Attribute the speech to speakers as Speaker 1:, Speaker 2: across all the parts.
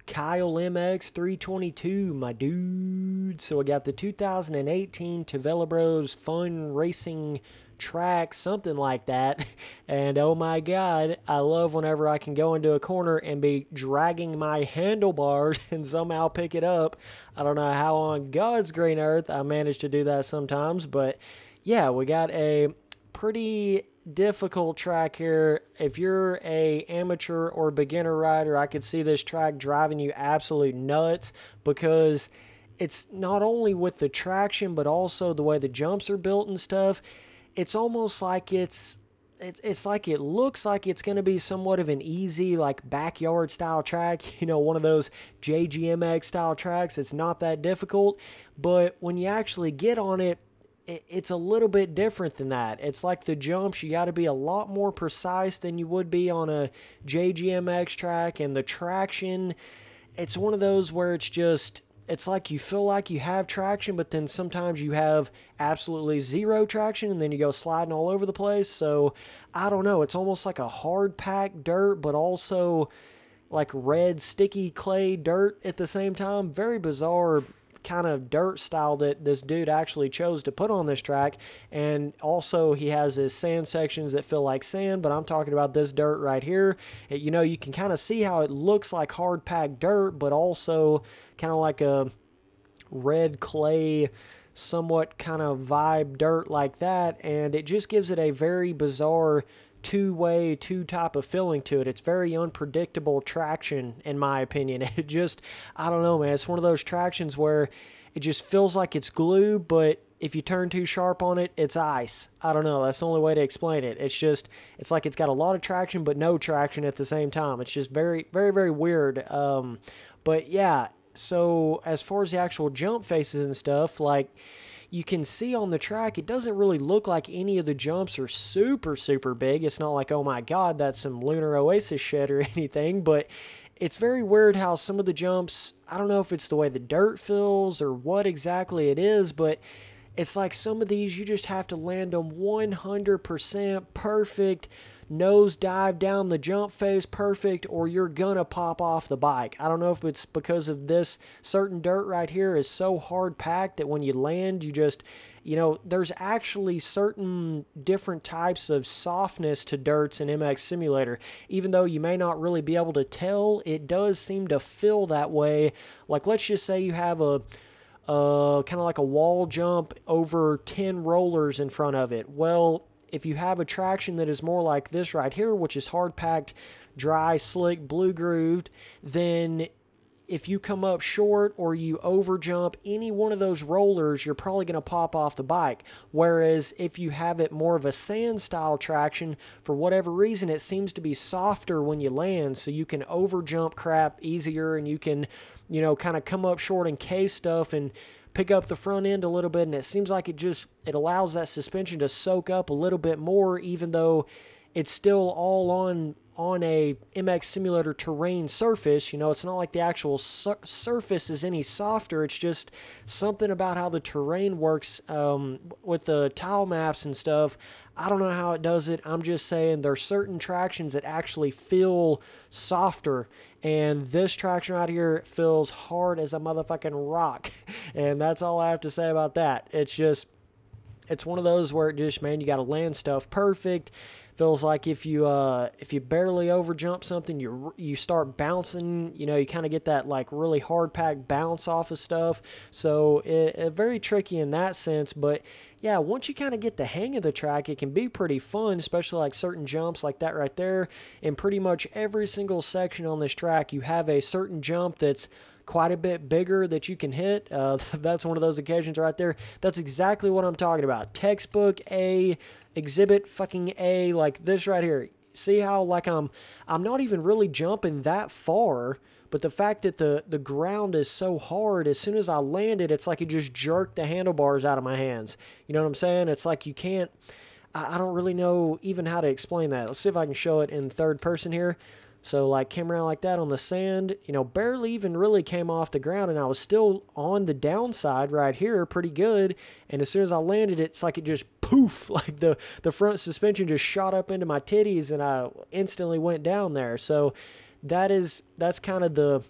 Speaker 1: Kyle MX 322, my dude. So I got the 2018 Tavella Bros Fun Racing Track, something like that. And oh my god, I love whenever I can go into a corner and be dragging my handlebars and somehow pick it up. I don't know how on God's green earth I manage to do that sometimes, but yeah, we got a pretty difficult track here. If you're a amateur or beginner rider, I could see this track driving you absolute nuts, because it's not only with the traction but also the way the jumps are built and stuff. It's almost like it's like it looks like it's going to be somewhat of an easy, like, backyard style track, you know, one of those JGMX style tracks. It's not that difficult, but when you actually get on it, it's a little bit different than that. It's like the jumps, you got to be a lot more precise than you would be on a JGMX track, and the traction, it's one of those where it's like you feel like you have traction, but then sometimes you have absolutely zero traction, and then you go sliding all over the place. So, I don't know. It's almost like a hard-packed dirt, but also like red, sticky clay dirt at the same time. Very bizarre kind of dirt style that this dude actually chose to put on this track. And also he has his sand sections that feel like sand, but I'm talking about this dirt right here. You know, you can kind of see how it looks like hard packed dirt, but also kind of like a red clay, somewhat kind of vibe dirt like that. And it just gives it a very bizarre two-way, two-type of feeling to it. It's very unpredictable traction, in my opinion. It just, I don't know, man. It's one of those tractions where it just feels like it's glue, but if you turn too sharp on it, it's ice. I don't know. That's the only way to explain it. It's just, it's like it's got a lot of traction, but no traction at the same time. It's just very, very, very weird. But yeah, so as far as the actual jump faces and stuff, like, you can see on the track, it doesn't really look like any of the jumps are super, super big. It's not like, oh my god, that's some Lunar Oasis shit or anything, but it's very weird how some of the jumps, I don't know if it's the way the dirt feels or what exactly it is, but it's like some of these you just have to land them 100% perfect, nose dive down the jump face perfect, or you're gonna pop off the bike. I don't know if it's because of this certain dirt right here is so hard packed that when you land, you just, you know, there's actually certain different types of softness to dirts in MX Simulator. Even though you may not really be able to tell, it does seem to feel that way. Like, let's just say you have a kind of like a wall jump over 10 rollers in front of it. Well, if you have a traction that is more like this right here, which is hard-packed, dry, slick, blue-grooved, then if you come up short or you overjump any one of those rollers, you're probably going to pop off the bike. Whereas if you have it more of a sand-style traction, for whatever reason, it seems to be softer when you land, so you can overjump crap easier, and you can, you know, kind of come up short and case stuff and pick up the front end a little bit, and it seems like it allows that suspension to soak up a little bit more, even though it's still all on a MX Simulator terrain surface. You know, it's not like the actual surface is any softer. It's just something about how the terrain works with the tile maps and stuff. I don't know how it does it. I'm just saying there's certain tractions that actually feel softer, and this traction right here feels hard as a motherfucking rock. And that's all I have to say about that. It's just, it's one of those where it just, man, you got to land stuff perfect. Feels like if you barely overjump something, you start bouncing. You know, you kind of get that like really hard packed bounce off of stuff. So it very tricky in that sense. But yeah, once you kind of get the hang of the track, it can be pretty fun, especially like certain jumps like that right there. In pretty much every single section on this track, you have a certain jump that's quite a bit bigger that you can hit. That's one of those occasions right there. That's exactly what I'm talking about. Textbook A, exhibit fucking A, like this right here. See how like I'm not even really jumping that far, but the fact that the ground is so hard, as soon as I landed, it's like it just jerked the handlebars out of my hands. You know what I'm saying? It's like you can't, I don't really know even how to explain that. Let's see if I can show it in third person here. So like came around like that on the sand, you know, barely even really came off the ground, and I was still on the downside right here pretty good. And as soon as I landed, it's like it just poof, like the front suspension just shot up into my titties, and I instantly went down there. So that's kind of the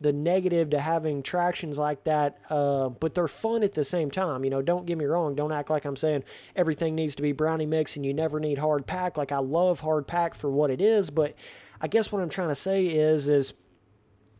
Speaker 1: the negative to having tractions like that, but they're fun at the same time. You know, don't get me wrong. Don't act like I'm saying everything needs to be brownie mix and you never need hard pack. Like, I love hard pack for what it is, but I guess what I'm trying to say is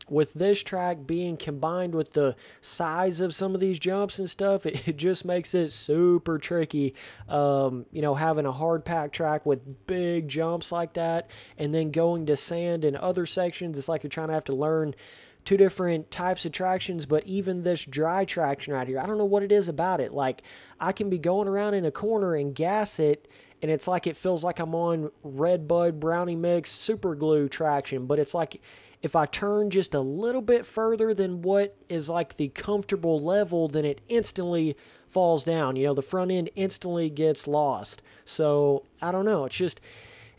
Speaker 1: with this track being combined with the size of some of these jumps and stuff, it just makes it super tricky, you know, having a hard pack track with big jumps like that, and then going to sand in other sections. It's like you're trying to have to learn two different types of tractions. But even this dry traction right here, I don't know what it is about it. Like, I can be going around in a corner and gas it, and it's like it feels like I'm on Red Bud Brownie Mix super glue traction, but it's like if I turn just a little bit further than what is like the comfortable level, then it instantly falls down. You know, the front end instantly gets lost. So, I don't know.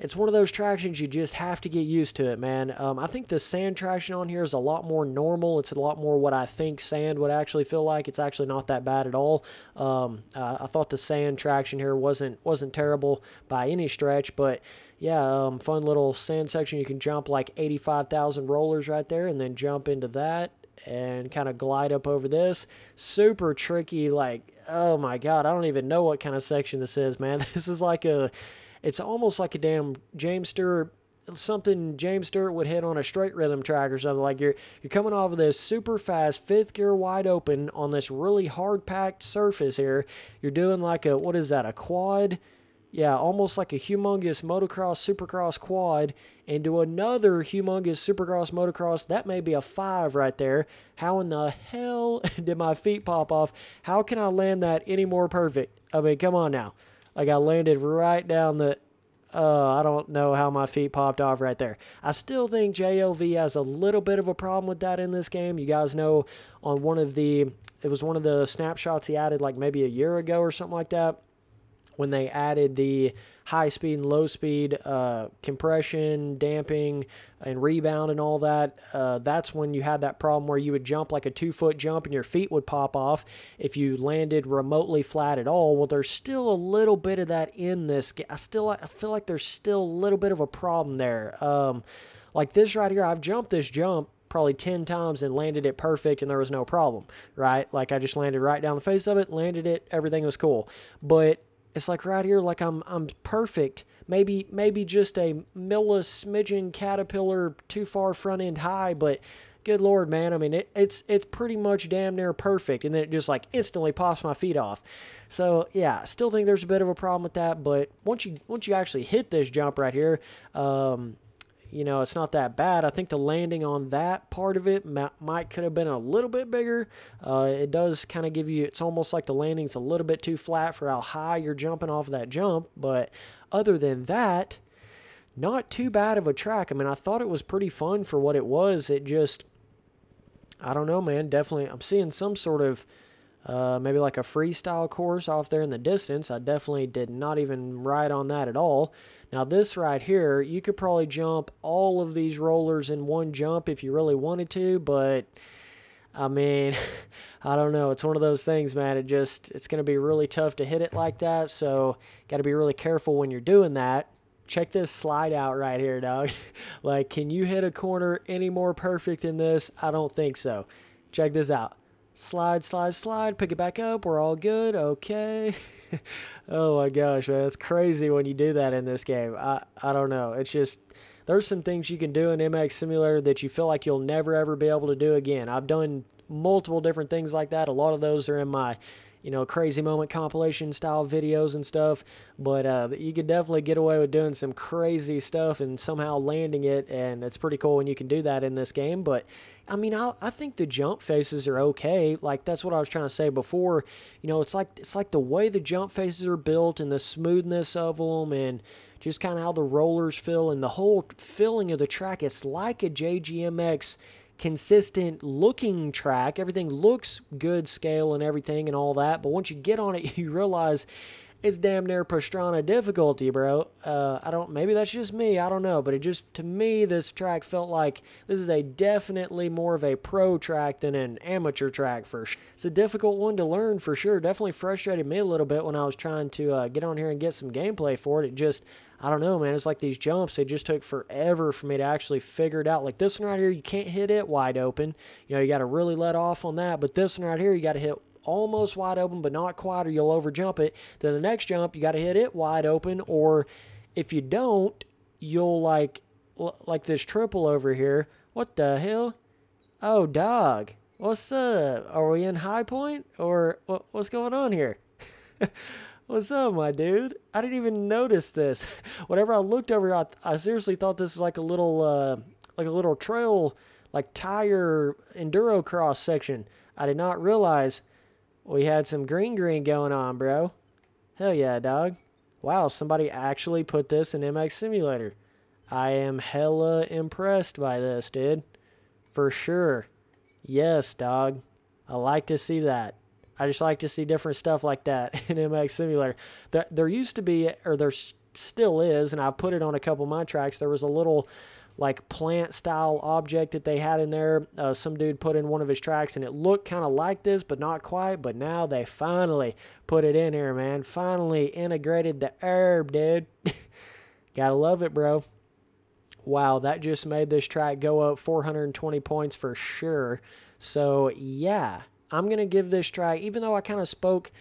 Speaker 1: It's one of those tractions you just have to get used to it, man. I think the sand traction on here is a lot more normal. It's a lot more what I think sand would actually feel like. It's actually not that bad at all. I thought the sand traction here wasn't terrible by any stretch, but yeah, fun little sand section. You can jump like 85,000 rollers right there, and then jump into that and kind of glide up over this. Super tricky. Like, oh my God, I don't even know what kind of section this is, man. This is like it's almost like a damn James Stewart, something James Stewart would hit on a straight rhythm track or something. Like, you're coming off of this super fast fifth gear wide open on this really hard packed surface here. You're doing like a, what is that, a quad? Yeah, almost like a humongous motocross, supercross quad into another humongous supercross, motocross. That may be a 5 right there. How in the hell did my feet pop off? How can I land that any more perfect? I mean, come on now. Like, I landed right down the... I don't know how my feet popped off right there. I still think JLV has a little bit of a problem with that in this game. You guys know on one of the... It was one of the snapshots he added like maybe a year ago or something like that, when they added the high speed and low speed compression, damping, and rebound and all that. That's when you had that problem where you would jump like a 2-foot jump and your feet would pop off if you landed remotely flat at all. Well, there's still a little bit of that in this game. I feel like there's still a little bit of a problem there. Like this right here, I've jumped this jump probably 10 times and landed it perfect and there was no problem, right? Like, I just landed right down the face of it, landed it, everything was cool. But it's like right here, like I'm perfect. Maybe just a millismidgen caterpillar too far front end high, but good Lord, man. I mean, it's pretty much damn near perfect, and then it just like instantly pops my feet off. So yeah, still think there's a bit of a problem with that, but once you actually hit this jump right here, you know, it's not that bad. I think the landing on that part of it could have been a little bit bigger. It does kind of give you, it's almost like the landing's a little bit too flat for how high you're jumping off of that jump. But other than that, not too bad of a track. I mean, I thought it was pretty fun for what it was. It just, I don't know, man. Definitely, I'm seeing some sort of maybe like a freestyle course off there in the distance. I definitely did not even ride on that at all. Now this right here, you could probably jump all of these rollers in one jump if you really wanted to, but I mean, I don't know. It's one of those things, man. It's going to be really tough to hit it like that, so got to be really careful when you're doing that. Check this slide out right here, dog. Like, can you hit a corner any more perfect than this? I don't think so. Check this out. Slide, slide, slide, pick it back up. We're all good. Okay. Oh my gosh, man. It's crazy when you do that in this game. I don't know. It's just, there's some things you can do in MX Simulator that you feel like you'll never ever be able to do again. I've done multiple different things like that. A lot of those are in my, you know, crazy moment compilation style videos and stuff, but you can definitely get away with doing some crazy stuff and somehow landing it, and it's pretty cool when you can do that in this game. But I mean, I think the jump faces are okay. Like, that's what I was trying to say before. You know, it's like the way the jump faces are built and the smoothness of them and just kind of how the rollers feel and the whole feeling of the track. It's like a JGMX consistent looking track. Everything looks good scale and everything and all that, but once you get on it, you realize it's damn near Pastrana difficulty, bro. Maybe that's just me, I don't know, but it just, to me, this track felt like this is a definitely more of a pro track than an amateur track for sure. It's a difficult one to learn for sure. Definitely frustrated me a little bit when I was trying to get on here and get some gameplay for it. It just, I don't know, man. It's like these jumps, they just took forever for me to actually figure it out. Like this one right here, you can't hit it wide open. You know, you got to really let off on that. But this one right here, you got to hit almost wide open, but not quite, or you'll overjump it. Then the next jump, you got to hit it wide open, or if you don't, you'll like this triple over here. What the hell? Oh, dog. What's up? Are we in high point, or what's going on here? What's up, my dude? I didn't even notice this. Whenever I looked over here, I seriously thought this was like a little trail, like tire enduro cross section. I did not realize we had some green going on, bro. Hell yeah, dog. Wow, somebody actually put this in MX Simulator. I am hella impressed by this, dude. For sure. Yes, dog. I like to see that. I just like to see different stuff like that in MX Simulator. There used to be, or there still is, and I've put it on a couple of my tracks, there was a little like plant-style object that they had in there. Some dude put in one of his tracks, and it looked kind of like this, but not quite. But now they finally put it in here, man. Finally integrated the herb, dude. Gotta love it, bro. Wow, that just made this track go up 420 points for sure. So, yeah. I'm going to give this track, even though I kind of spoke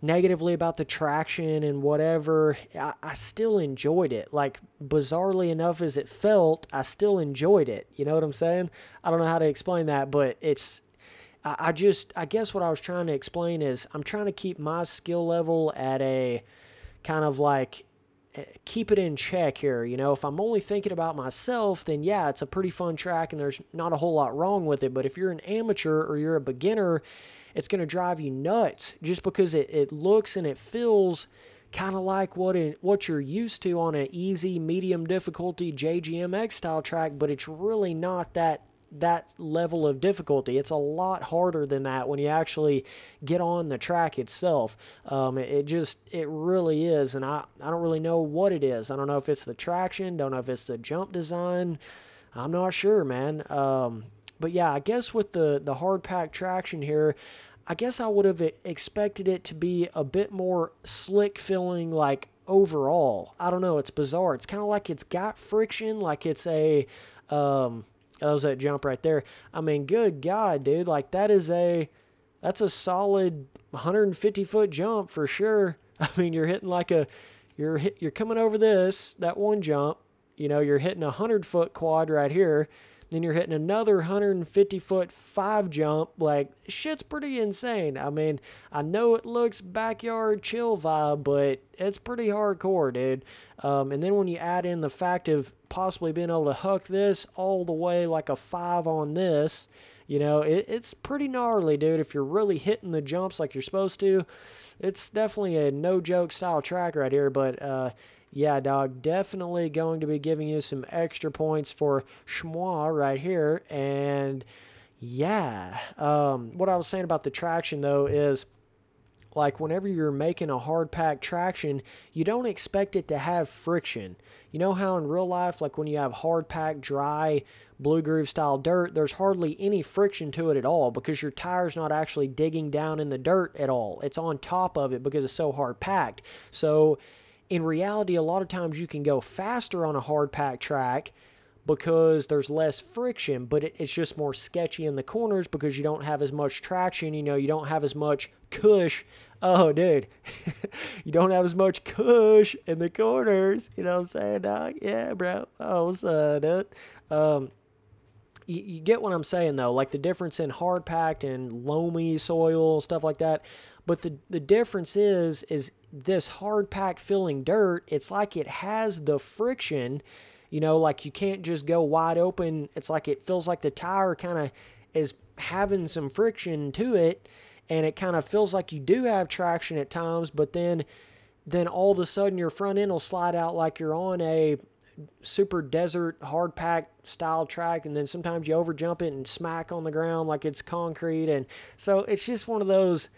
Speaker 1: negatively about the traction and whatever, I still enjoyed it. Like, bizarrely enough as it felt, I still enjoyed it. You know what I'm saying? I don't know how to explain that, but it's, I guess what I was trying to explain is I'm trying to keep my skill level at a kind of like, keep it in check here. You know, if I'm only thinking about myself, then yeah, it's a pretty fun track and there's not a whole lot wrong with it. But if you're an amateur or you're a beginner, it's going to drive you nuts just because it looks and it feels kind of like what you're used to on an easy, medium difficulty JGMX style track, but it's really not that level of difficulty. It's a lot harder than that when you actually get on the track itself. It really is, and I don't really know what it is. I don't know if it's the traction, don't know if it's the jump design. I'm not sure, man. But yeah, I guess with the hard pack traction here, I guess I would have expected it to be a bit more slick feeling, like overall. I don't know, it's bizarre. It's kind of like it's got friction, like it's a that was that jump right there. I mean, good God, dude. Like, that's a solid 150-foot jump for sure. I mean, you're hitting like you're coming over that one jump. You know, you're hitting a 100-foot quad right here. Then you're hitting another 150-foot 5 jump. Like, shit's pretty insane. I mean, I know it looks backyard chill vibe, but it's pretty hardcore, dude. And then when you add in the fact of possibly being able to huck this all the way like a 5 on this, you know, it's pretty gnarly, dude. If you're really hitting the jumps like you're supposed to, it's definitely a no-joke style track right here. But, yeah, dog, definitely going to be giving you some extra points for schmois right here. And, yeah, what I was saying about the traction, though, is, like, whenever you're making a hard pack traction, you don't expect it to have friction. You know how in real life, like when you have hard pack, dry, blue groove style dirt, there's hardly any friction to it at all because your tire's not actually digging down in the dirt at all. It's on top of it because it's so hard packed. So, in reality, a lot of times you can go faster on a hard pack track because there's less friction, but it's just more sketchy in the corners because you don't have as much traction. You know, you don't have as much cush. Oh, dude, you don't have as much cush in the corners. You know what I'm saying, dog? Yeah, bro. Oh, what's up, dude? You get what I'm saying, though, like the difference in hard packed and loamy soil, stuff like that. But the difference is this hard pack filling dirt, it's like it has the friction, you know, like you can't just go wide open. It's like it feels like the tire kind of is having some friction to it, and it kind of feels like you do have traction at times, but then all of a sudden your front end will slide out like you're on a super desert hard pack style track, and then sometimes you overjump it and smack on the ground like it's concrete. And so it's just one of those,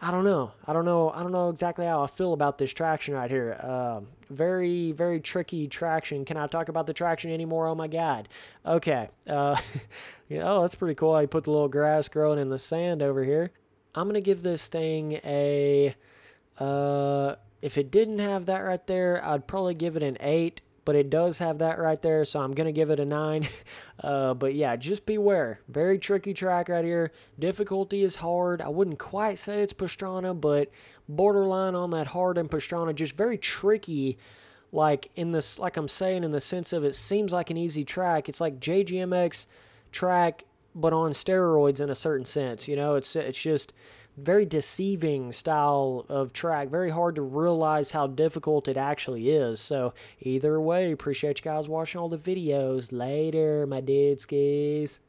Speaker 1: I don't know. I don't know. I don't know exactly how I feel about this traction right here. Very, very tricky traction. Can I talk about the traction anymore? Oh my God. Okay. That's pretty cool. I put the little grass growing in the sand over here. I'm going to give this thing a, if it didn't have that right there, I'd probably give it an 8. But it does have that right there, so I'm going to give it a 9. But yeah, just beware. Very tricky track right here. Difficulty is hard. I wouldn't quite say it's Pastrana, but borderline on that hard and Pastrana. Just very tricky, like I'm saying, in the sense of it seems like an easy track. It's like JGMX track, but on steroids in a certain sense. It's just very deceiving style of track. Very hard to realize how difficult it actually is. So either way, appreciate you guys watching all the videos. Later, my dude skis.